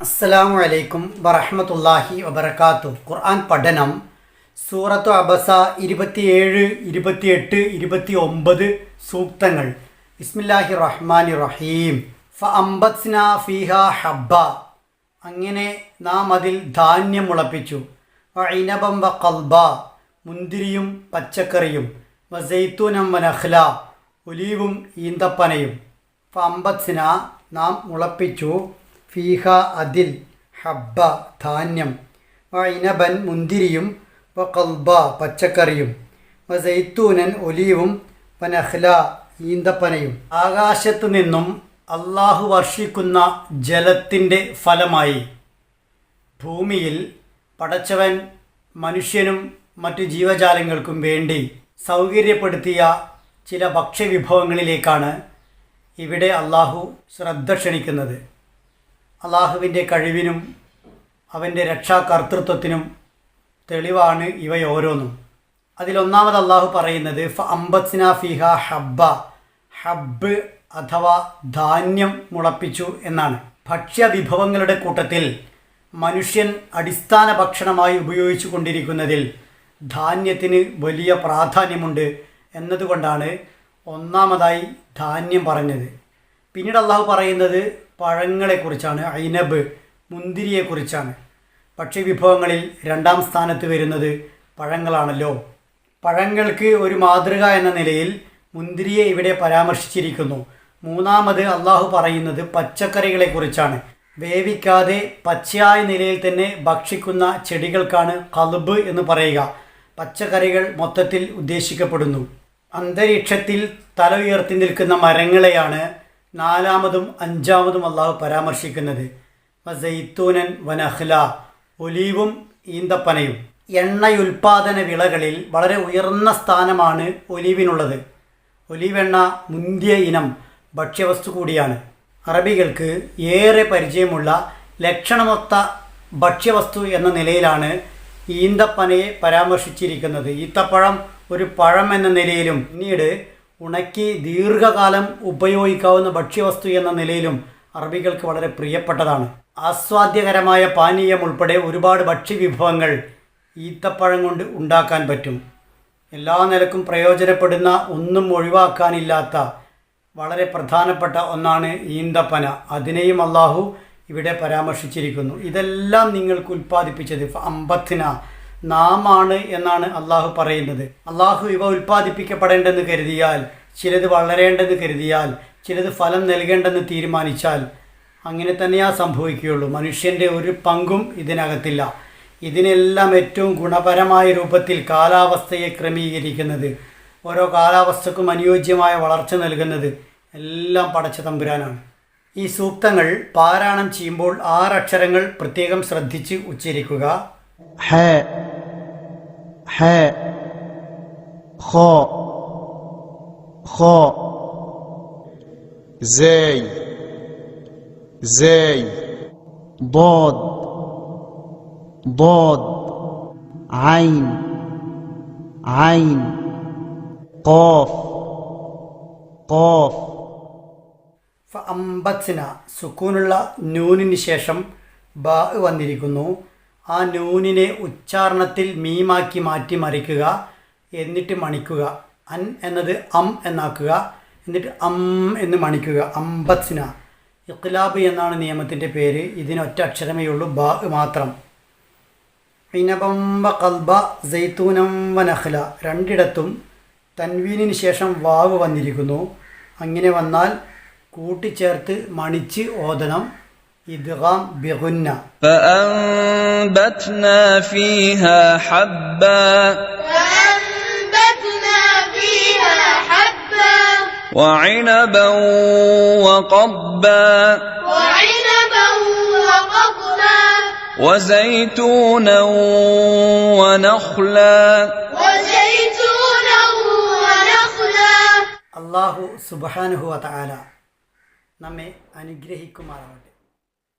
അസ്സലാമു അലൈക്കും വറഹ്മത്തുള്ളാഹി വബറകാതുഹു. ഖുർആൻ പഠനം സൂറത്തു അബസ 27, 28, 29 സൂക്തങ്ങൾ. ബിസ്മില്ലാഹിർ റഹ്മാനിർ റഹീം. ഫഅംബത്നാ ഫീഹാ ഹബ്ബ, അങ്ങനെ നാം അതിൽ ധാന്യം മുളപ്പിച്ചു. വഇനബം വഖൽബ, മുന്തിരിയും പച്ചക്കറിയും. വസൈത്തൂനം വനഖ്ല, ഒലീവും ഈന്തപ്പനയും. ഫഅംബത്നാ, നാം മുളപ്പിച്ചു. ഫീഹ, അതിൽ. ഹബ്ബ, ധാന്യം. വഇനബൻ, മുന്തിരിയും. വഖൽബ, പച്ചക്കറിയും. വസൈത്തൂനൻ, ഒലീവും. വനഖ്ല, ഈന്തപ്പനയും. ആകാശത്തു നിന്നും അള്ളാഹു വർഷിക്കുന്ന ജലത്തിൻ്റെ ഫലമായി ഭൂമിയിൽ പടച്ചവൻ മനുഷ്യനും മറ്റു ജീവജാലങ്ങൾക്കും വേണ്ടി സൗകര്യപ്പെടുത്തിയ ചില ഭക്ഷ്യവിഭവങ്ങളിലേക്കാണ് ഇവിടെ അള്ളാഹു ശ്രദ്ധ ക്ഷണിക്കുന്നത്. അള്ളാഹുവിൻ്റെ കഴിവിനും അവൻ്റെ രക്ഷാകർത്തൃത്വത്തിനും തെളിവാണ് ഇവയോരോന്നും. അതിലൊന്നാമത് അള്ളാഹു പറയുന്നത് ഫഅംബത്നാ ഫീഹ ഹബ്ബ, ഹബ്ബ് അഥവാ ധാന്യം മുളപ്പിച്ചു എന്നാണ്. ഭക്ഷ്യവിഭവങ്ങളുടെ കൂട്ടത്തിൽ മനുഷ്യൻ അടിസ്ഥാന ഭക്ഷണമായി ഉപയോഗിച്ചു കൊണ്ടിരിക്കുന്നതിൽ ധാന്യത്തിന് വലിയ പ്രാധാന്യമുണ്ട് എന്നതുകൊണ്ടാണ് ഒന്നാമതായി ധാന്യം പറഞ്ഞത്. പിന്നീട് അള്ളാഹു പറയുന്നത് പഴങ്ങളെക്കുറിച്ചാണ്, ഐനബ്, മുന്തിരിയെക്കുറിച്ചാണ്. ഭക്ഷ്യവിഭവങ്ങളിൽ രണ്ടാം സ്ഥാനത്ത് വരുന്നത് പഴങ്ങളാണല്ലോ. പഴങ്ങൾക്ക് ഒരു മാതൃക എന്ന നിലയിൽ മുന്തിരിയെ ഇവിടെ പരാമർശിച്ചിരിക്കുന്നു. മൂന്നാമത് അള്ളാഹു പറയുന്നത് പച്ചക്കറികളെക്കുറിച്ചാണ്. വേവിക്കാതെ പച്ചയായ നിലയിൽ തന്നെ ഭക്ഷിക്കുന്ന ചെടികൾക്കാണ് ഖൽബ് എന്ന് പറയുക. പച്ചക്കറികൾ മൊത്തത്തിൽ ഉദ്ദേശിക്കപ്പെടുന്നു. അന്തരീക്ഷത്തിൽ തല ഉയർത്തി നിൽക്കുന്ന മരങ്ങളെയാണ് നാലാമതും അഞ്ചാമതും അള്ളാഹു പരാമർശിക്കുന്നത്. വസൈത്തൂനൻ വനഖ്ല, ഒലീവും ഈന്തപ്പനയും. എണ്ണയുൽപാദന വിളകളിൽ വളരെ ഉയർന്ന സ്ഥാനമാണ് ഒലീവിനുള്ളത്. ഒലീവെണ്ണ മുന്തിയ ഇനം ഭക്ഷ്യവസ്തു കൂടിയാണ്. അറബികൾക്ക് ഏറെ പരിചയമുള്ള ലക്ഷണമൊത്ത ഭക്ഷ്യവസ്തു എന്ന നിലയിലാണ് ഈന്തപ്പനയെ പരാമർശിച്ചിരിക്കുന്നത്. ഈത്തപ്പഴം ഒരു പഴം എന്ന നിലയിലും പിന്നീട് ഉണക്കി ദീർഘകാലം ഉപയോഗിക്കാവുന്ന ഭക്ഷ്യവസ്തു എന്ന നിലയിലും അറബികൾക്ക് വളരെ പ്രിയപ്പെട്ടതാണ്. ആസ്വാദ്യകരമായ പാനീയം ഉൾപ്പെടെ ഒരുപാട് ഭക്ഷ്യവിഭവങ്ങൾ ഈത്തപ്പഴം കൊണ്ട് ഉണ്ടാക്കാൻ പറ്റും. എല്ലാ നിലക്കും പ്രയോജനപ്പെടുന്ന, ഒന്നും ഒഴിവാക്കാനില്ലാത്ത വളരെ പ്രധാനപ്പെട്ട ഒന്നാണ് ഈന്തപ്പന. അതിനെയും അള്ളാഹു ഇവിടെ പരാമർശിച്ചിരിക്കുന്നു. ഇതെല്ലാം നിങ്ങൾക്ക് ഉൽപ്പാദിപ്പിച്ചത് അമ്പത്തിന, നാമാണ് എന്നാണ് അള്ളാഹു പറയുന്നത്. അള്ളാഹു ഇവ ഉൽപ്പാദിപ്പിക്കപ്പെടേണ്ടെന്ന് കരുതിയാൽ, ചിലത് വളരേണ്ടെന്ന് കരുതിയാൽ, ചിലത് ഫലം നൽകേണ്ടെന്ന് തീരുമാനിച്ചാൽ അങ്ങനെ തന്നെയാ സംഭവിക്കുകയുള്ളൂ. മനുഷ്യൻ്റെ ഒരു പങ്കും ഇതിനകത്തില്ല. ഇതിനെല്ലാം ഏറ്റവും ഗുണപരമായ രൂപത്തിൽ കാലാവസ്ഥയെ ക്രമീകരിക്കുന്നത്, ഓരോ കാലാവസ്ഥക്കും അനുയോജ്യമായ വളർച്ച നൽകുന്നത് എല്ലാം പടച്ച തമ്പുരാനാണ്. ഈ സൂക്തങ്ങൾ പാരായണം ചെയ്യുമ്പോൾ 6 അക്ഷരങ്ങൾ പ്രത്യേകം ശ്രദ്ധിച്ച് ഉച്ചരിക്കുക. ഹ, ഹ, ഖ, ഖ, സൈ, സൈ, ضاد, ضاد, عين, عين, قاف, قاف. ഫഅംബത്ന, സുക്കൂനുള്ള നൂനിന് ശേഷം ബാ വന്നിരിക്കുന്നു. ആ നൂനിനെ ഉച്ചാരണത്തിൽ മീമാക്കി മാറ്റി മറിക്കുക, എന്നിട്ട് മണിക്കുക. അൻ എന്നത് അം എന്നാക്കുക, എന്നിട്ട് എന്ന് മണിക്കുക. അംബത്ന. ഇഖ്ലാബ് എന്നാണ് നിയമത്തിൻ്റെ പേര്. ഇതിന് ഒറ്റ അക്ഷരമേ ഉള്ളൂ, ബാ മാത്രം. ഇനബം വഖൽബ, സൈത്തൂനം വനഖ്ല. രണ്ടിടത്തും തൻവീനിന് ശേഷം വാവ് വന്നിരിക്കുന്നു. അങ്ങനെ വന്നാൽ കൂട്ടിച്ചേർത്ത് മണിച്ച് ഓതണം. ഇദ്ഗാം ബിഗുന്ന. فأنبتنا فيها حبا وعنبا وقضبا وزيتونا ونخلا. അല്ലാഹു സുബ്ഹാനഹു വ തആല നമ്മെ അനുഗ്രഹിക്കുമാറാവട്ടെ.